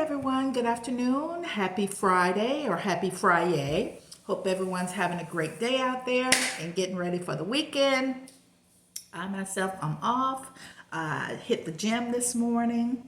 everyone. Good afternoon. Happy Friday or happy Friday. Hope everyone's having a great day out there and getting ready for the weekend. I myself, I'm off. I hit the gym this morning.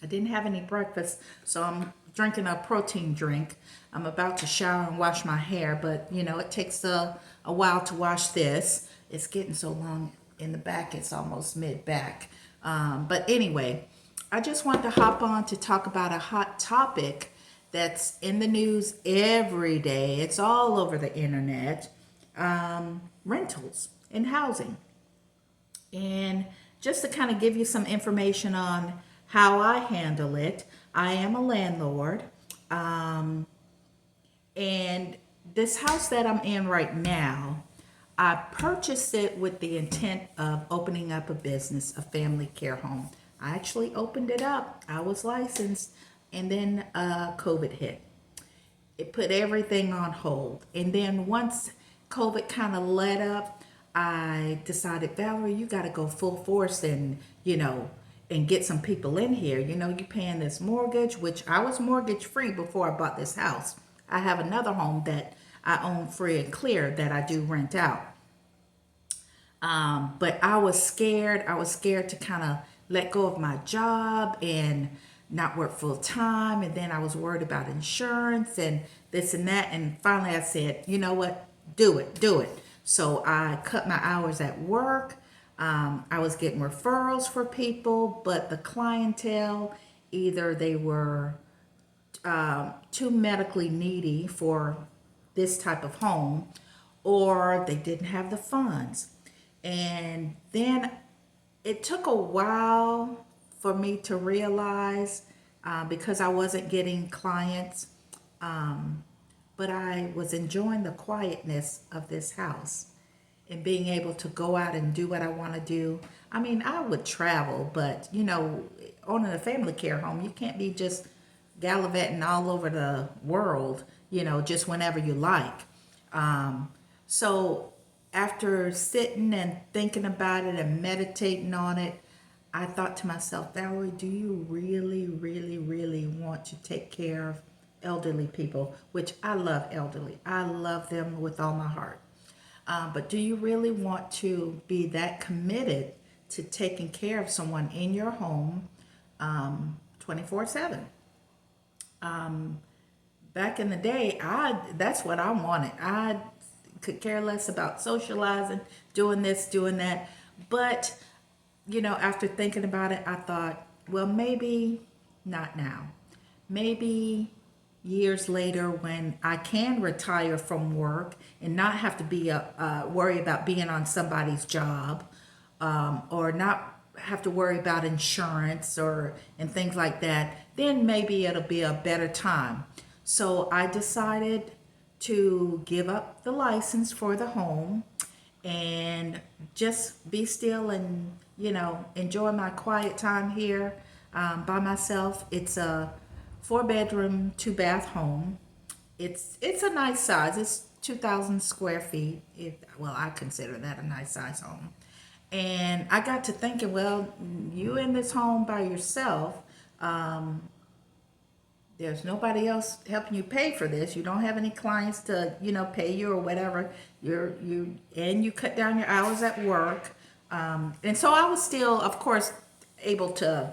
I didn't have any breakfast, so I'm drinking a protein drink. I'm about to shower and wash my hair, but it takes a while to wash this. It's getting so long in the back, it's almost mid back. But anyway, I just wanted to hop on to talk about a hot topic that's in the news every day. It's all over the internet. Rentals and housing. And just to kind of give you some information on how I handle it, I am a landlord. And this house that I'm in right now, I purchased it with the intent of opening up a business, a family care home. I actually opened it up. I was licensed, and then COVID hit. It put everything on hold. And then once COVID kind of let up, I decided, Valerie, you got to go full force and get some people in here. You're paying this mortgage, which I was mortgage free before I bought this house. I have another home that I own free and clear that I do rent out. But I was scared. I was scared to kind of let go of my job and not work full time. And then I was worried about insurance and this and that. And finally I said, you know what? Do it. So I cut my hours at work. I was getting referrals for people, but the clientele, either they were too medically needy for this type of home, or they didn't have the funds. And then it took a while for me to realize, because I wasn't getting clients, but I was enjoying the quietness of this house and being able to go out and do what I want to do. I mean, I would travel, but owning a family care home, you can't be just gallivanting all over the world, just whenever you like. So after sitting and thinking about it and meditating on it, I thought to myself, Valerie, do you really, really, really want to take care of elderly people? Which I love elderly. I love them with all my heart. But do you really want to be that committed to taking care of someone in your home 24/7? Back in the day, that's what I wanted. I could care less about socializing, doing this, doing that. But, after thinking about it, I thought, well, maybe not now. Maybe years later when I can retire from work and not have to be worry about being on somebody's job, or not have to worry about insurance and things like that, then maybe it'll be a better time. So I decided to give up the license for the home and just be still and enjoy my quiet time here, by myself. It's a 4 bedroom, 2 bath home. It's a nice size. It's 2,000 square feet. Well, I consider that a nice size home. And I got to thinking, well, you in this home by yourself. There's nobody else helping you pay for this. You don't have any clients to, pay you or whatever. You cut down your hours at work. And so I was still, of course, able to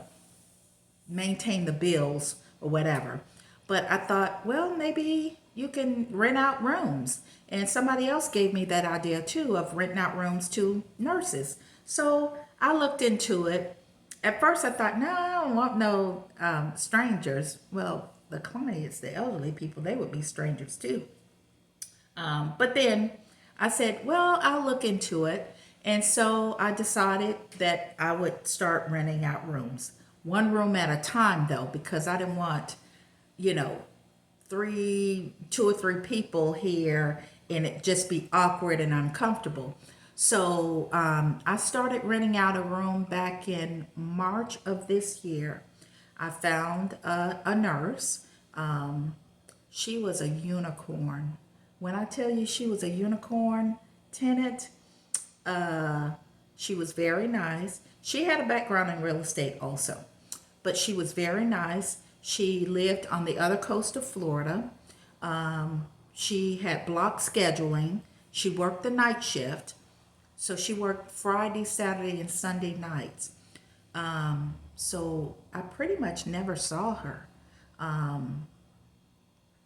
maintain the bills or whatever. But I thought, well, maybe you can rent out rooms. And somebody else gave me that idea too of renting out rooms to nurses. So I looked into it. At first I thought, no, I don't want no strangers. Well, the clients, the elderly people, they would be strangers too. But then I said, well, I'll look into it. And so I decided that I would start renting out rooms. One room at a time though, because I didn't want, you know, two or three people here and it just be awkward and uncomfortable. So I started renting out a room back in March of this year. I found a nurse. She was a unicorn. When I tell you she was a unicorn tenant, she was very nice. She had a background in real estate also, but she was very nice. She lived on the other coast of Florida. She had block scheduling. She worked the night shift. So she worked Friday, Saturday, and Sunday nights. So I pretty much never saw her.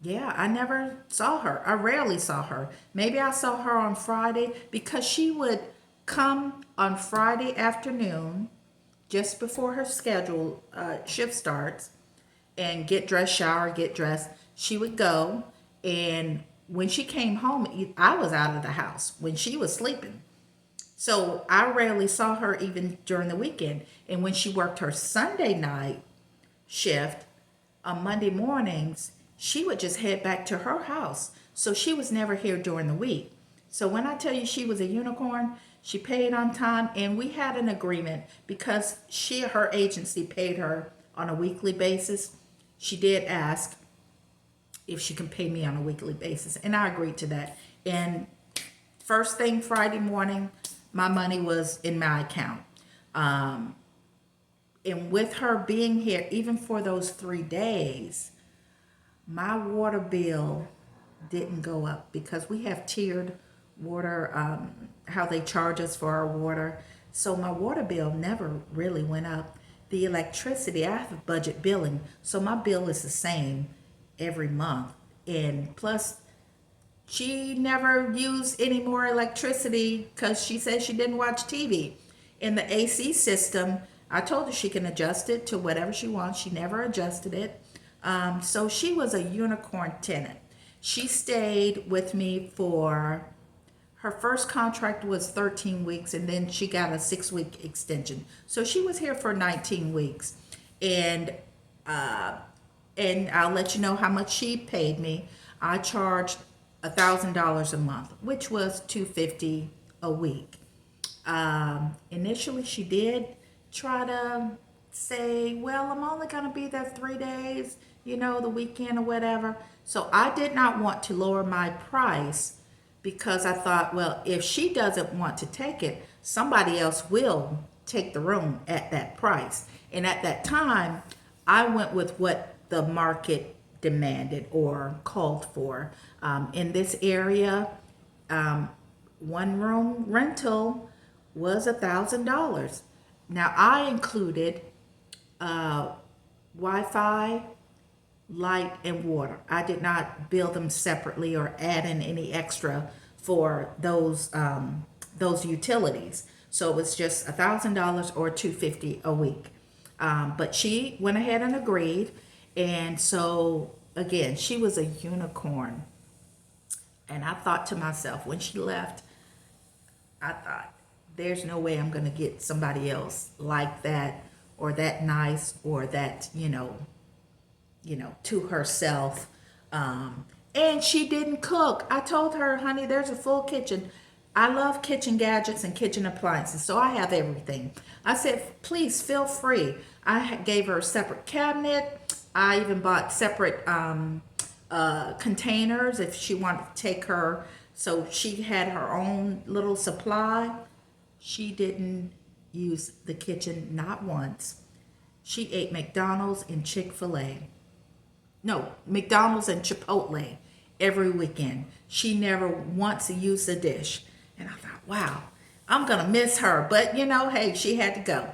Yeah, I never saw her. I rarely saw her. Maybe I saw her on Friday because she would come on Friday afternoon just before her schedule shift starts and get dressed, shower, get dressed. She would go, and when she came home, I was out of the house when she was sleeping. So I rarely saw her even during the weekend. And when she worked her Sunday night shift on Monday mornings, she would just head back to her house. So she was never here during the week. So when I tell you she was a unicorn, she paid on time, and we had an agreement because her agency paid her on a weekly basis. She did ask if she can pay me on a weekly basis, and I agreed to that. And first thing Friday morning, my money was in my account. And with her being here, even for those 3 days, my water bill didn't go up because we have tiered water, how they charge us for our water. So my water bill never really went up. The electricity, I have budget billing, so my bill is the same every month. And plus, she never used any more electricity because she said she didn't watch TV. In the AC system, I told her she can adjust it to whatever she wants. She never adjusted it. So she was a unicorn tenant. She stayed with me for, her first contract was 13 weeks, and then she got a 6-week extension. So she was here for 19 weeks. And I'll let you know how much she paid me. I charged $1,000 a month, which was $250 a week. Initially, she did try to say, well, I'm only going to be there 3 days, the weekend or whatever. So I did not want to lower my price because I thought, well, if she doesn't want to take it, somebody else will take the room at that price. And at that time, I went with what the market demanded or called for. In this area, one room rental was $1,000. Now I included Wi-Fi, light, and water. I did not bill them separately or add in any extra for those utilities. So it was just $1,000 or $250 a week. But she went ahead and agreed, and so again, she was a unicorn. And I thought to myself when she left, I thought, there's no way I'm going to get somebody else like that or that nice or that, to herself. And she didn't cook. I told her, honey, there's a full kitchen. I love kitchen gadgets and kitchen appliances, so I have everything. I said, please feel free. I gave her a separate cabinet. I even bought separate containers if she wanted to take her. So she had her own little supply. She didn't use the kitchen not once. She ate McDonald's and Chick-fil-A. No, McDonald's and Chipotle every weekend. She never once used a dish. And I thought, wow, I'm going to miss her. But, hey, she had to go.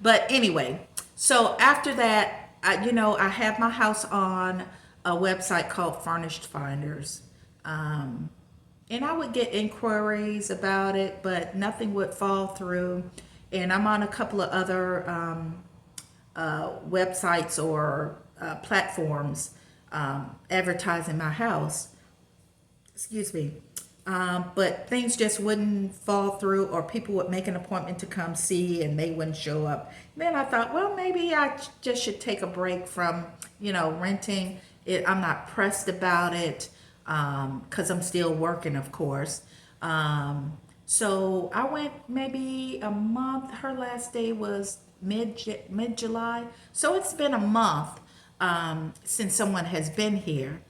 But anyway, so after that, I have my house on a website called Furnished Finders. And I would get inquiries about it, but nothing would fall through. And I'm on a couple of other websites or platforms advertising my house. Excuse me. But things just wouldn't fall through, or people would make an appointment to come see and they wouldn't show up. Then I thought, well, maybe I just should take a break from, renting it. I'm not pressed about it because I'm still working, of course. So I went maybe a month. Her last day was mid-July. So it's been a month since someone has been here.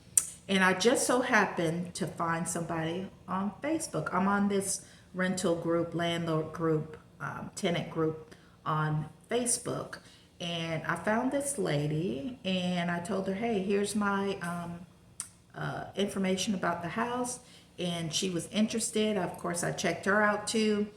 And I just so happened to find somebody on Facebook. I'm on this rental group, landlord group, tenant group on Facebook. And I found this lady and I told her, hey, here's my information about the house. And she was interested. Of course, I checked her out too.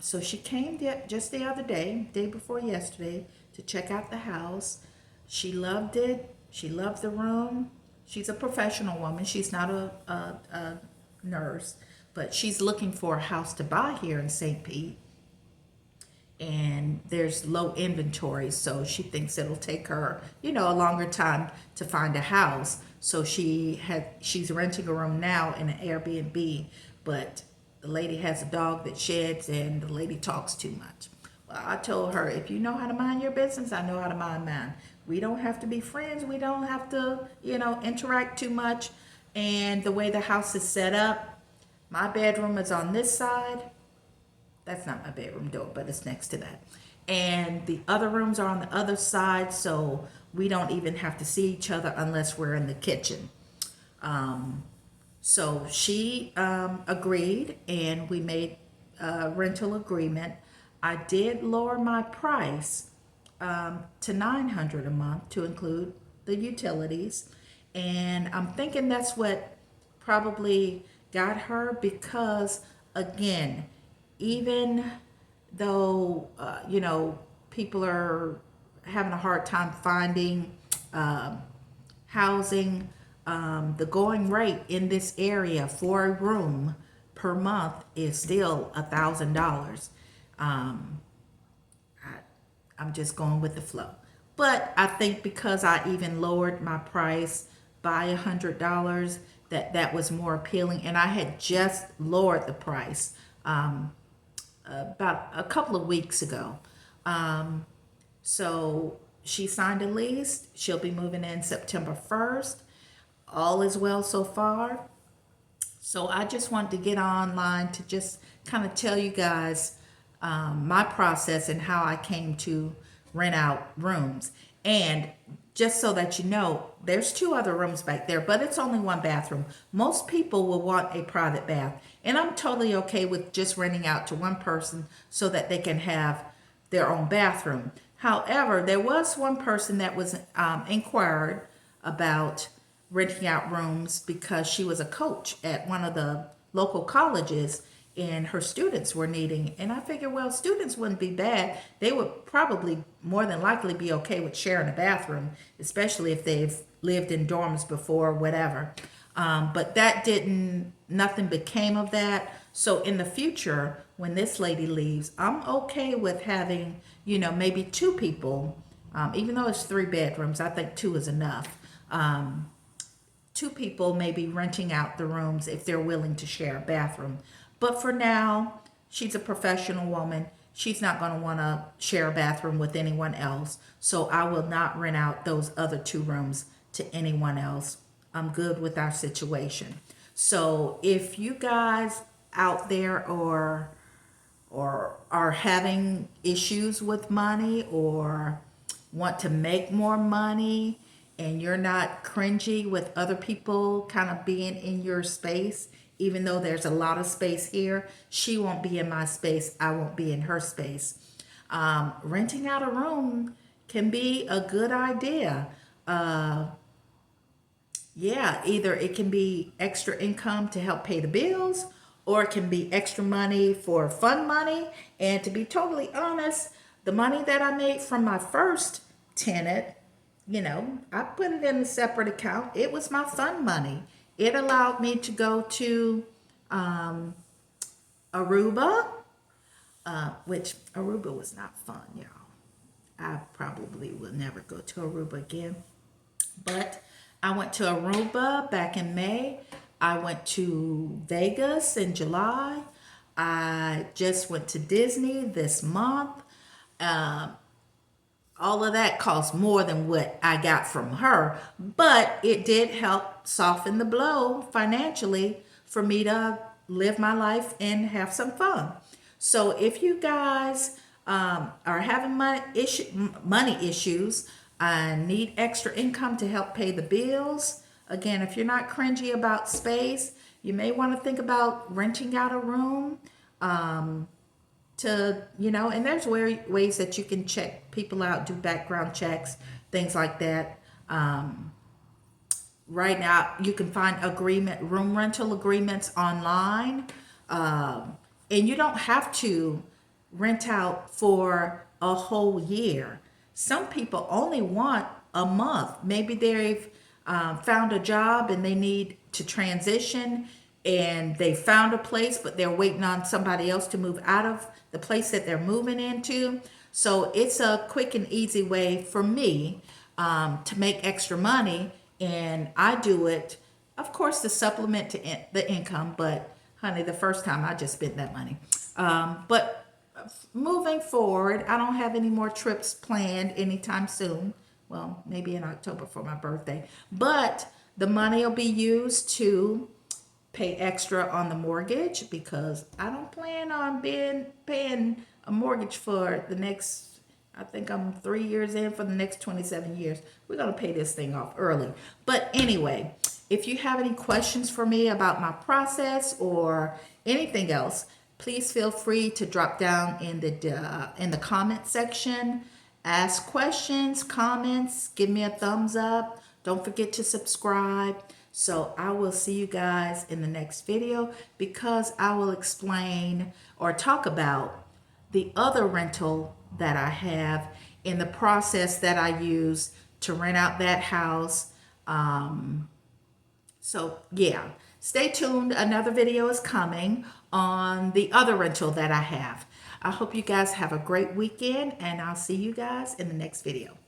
So she came just the other day before yesterday, to check out the house. She loved it. She loved the room. She's a professional woman. She's not a nurse, but she's looking for a house to buy here in St. Pete, and there's low inventory, so she thinks it'll take her, a longer time to find a house. So she's renting a room now in an Airbnb, but the lady has a dog that sheds and the lady talks too much. Well, I told her, if you know how to mind your business, I know how to mind mine. We don't have to be friends. We don't have to, interact too much. And the way the house is set up, my bedroom is on this side. That's not my bedroom door, but it's next to that. And the other rooms are on the other side, so we don't even have to see each other unless we're in the kitchen. So she agreed, and we made a rental agreement. I did lower my price to $900 a month to include the utilities, and I'm thinking that's what probably got her, because again, even though people are having a hard time finding housing, the going rate in this area for a room per month is still $1,000. I'm just going with the flow. But I think because I even lowered my price by $100, that was more appealing. And I had just lowered the price about a couple of weeks ago. So she signed a lease. She'll be moving in September 1st. All is well so far. So I just wanted to get online to just kind of tell you guys my process and how I came to rent out rooms. And just so that you know, there's 2 other rooms back there, but it's only 1 bathroom. Most people will want a private bath, and I'm totally okay with just renting out to 1 person so that they can have their own bathroom. However, there was 1 person that was inquired about renting out rooms because she was a coach at one of the local colleges, and her students were needing, and I figured, well, students wouldn't be bad. They would probably more than likely be okay with sharing a bathroom, especially if they've lived in dorms before, whatever. But nothing became of that. So in the future, when this lady leaves, I'm okay with having, maybe 2 people, even though it's 3 bedrooms, I think 2 is enough. 2 people maybe renting out the rooms if they're willing to share a bathroom. But for now, she's a professional woman. She's not going to want to share a bathroom with anyone else. So I will not rent out those other 2 rooms to anyone else. I'm good with our situation. So if you guys out there or are having issues with money, or want to make more money, and you're not cringy with other people kind of being in your space, even though there's a lot of space here, she won't be in my space, I won't be in her space. Renting out a room can be a good idea. Yeah, either it can be extra income to help pay the bills, or it can be extra money for fun money. And to be totally honest, the money that I made from my first tenant, I put it in a separate account. It was my fun money. It allowed me to go to Aruba, which Aruba was not fun, y'all. I probably will never go to Aruba again. But I went to Aruba back in May. I went to Vegas in July. I just went to Disney this month. All of that cost more than what I got from her, but it did help soften the blow financially for me to live my life and have some fun. So if you guys are having money issues and need extra income to help pay the bills, again, if you're not cringy about space, you may want to think about renting out a room. to, and there's ways that you can check people out, do background checks, things like that. Right now, you can find room rental agreements online, and you don't have to rent out for a whole year. Some people only want a month. Maybe they've found a job and they need to transition, and they found a place, but they're waiting on somebody else to move out of the place that they're moving into. So it's a quick and easy way for me to make extra money, and I do it, of course, to supplement to the income. But honey, the first time I just spent that money. But moving forward, I don't have any more trips planned anytime soon. Well, maybe in October for my birthday. But the money will be used to pay extra on the mortgage, because I don't plan on paying a mortgage for the next, I think I'm 3 years in, for the next 27 years. We're going to pay this thing off early. But anyway, if you have any questions for me about my process or anything else, please feel free to drop down in the comment section. Ask questions, comments, give me a thumbs up. Don't forget to subscribe. So I will see you guys in the next video, because I will explain or talk about the other rental that I have in the process that I use to rent out that house. So yeah, stay tuned. Another video is coming on the other rental that I have. I hope you guys have a great weekend, and I'll see you guys in the next video.